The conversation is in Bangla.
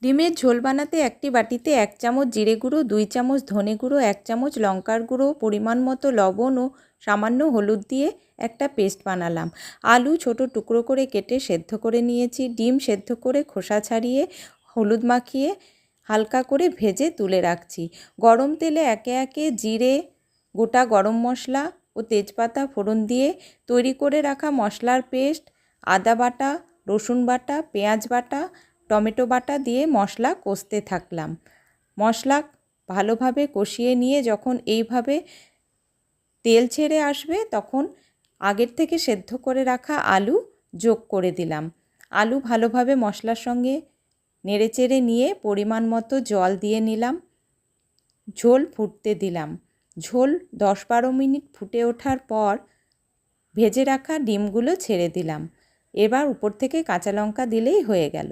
ডিমের ঝোল বানাতে একটি বাটিতে 1 চামচ জিরে গুঁড়ো, 2 চামচ ধনে গুঁড়ো, 1 চামচ লঙ্কার গুঁড়ো, পরিমাণ মতো লবণ ও সামান্য হলুদ দিয়ে একটা পেস্ট বানালাম। আলু ছোট টুকরো করে কেটে সেদ্ধ করে নিয়েছি। ডিম সেদ্ধ করে খোসা ছাড়িয়ে হলুদ মাখিয়ে হালকা করে ভেজে তুলে রাখছি। গরম তেলে একে একে জিরে, গোটা গরম মশলা ও তেজপাতা ফোড়ন দিয়ে তৈরি করে রাখা মশলার পেস্ট, আদা বাটা, রসুন বাটা, পেঁয়াজ বাটা, টমেটো বাটা দিয়ে মশলা কষতে থাকলাম। মশলা ভালোভাবে কষিয়ে নিয়ে যখন এইভাবে তেল ছেড়ে আসবে তখন আগের থেকে সেদ্ধ করে রাখা আলু যোগ করে দিলাম। আলু ভালোভাবে মশলার সঙ্গে নেড়েচেড়ে নিয়ে পরিমাণ মতো জল দিয়ে নিলাম। ঝোল ফুটতে দিলাম। ঝোল 10-12 মিনিট ফুটে ওঠার পর ভেজে রাখা ডিমগুলো ছেড়ে দিলাম। এবার উপর থেকে কাঁচা লঙ্কা দিলেই হয়ে গেল।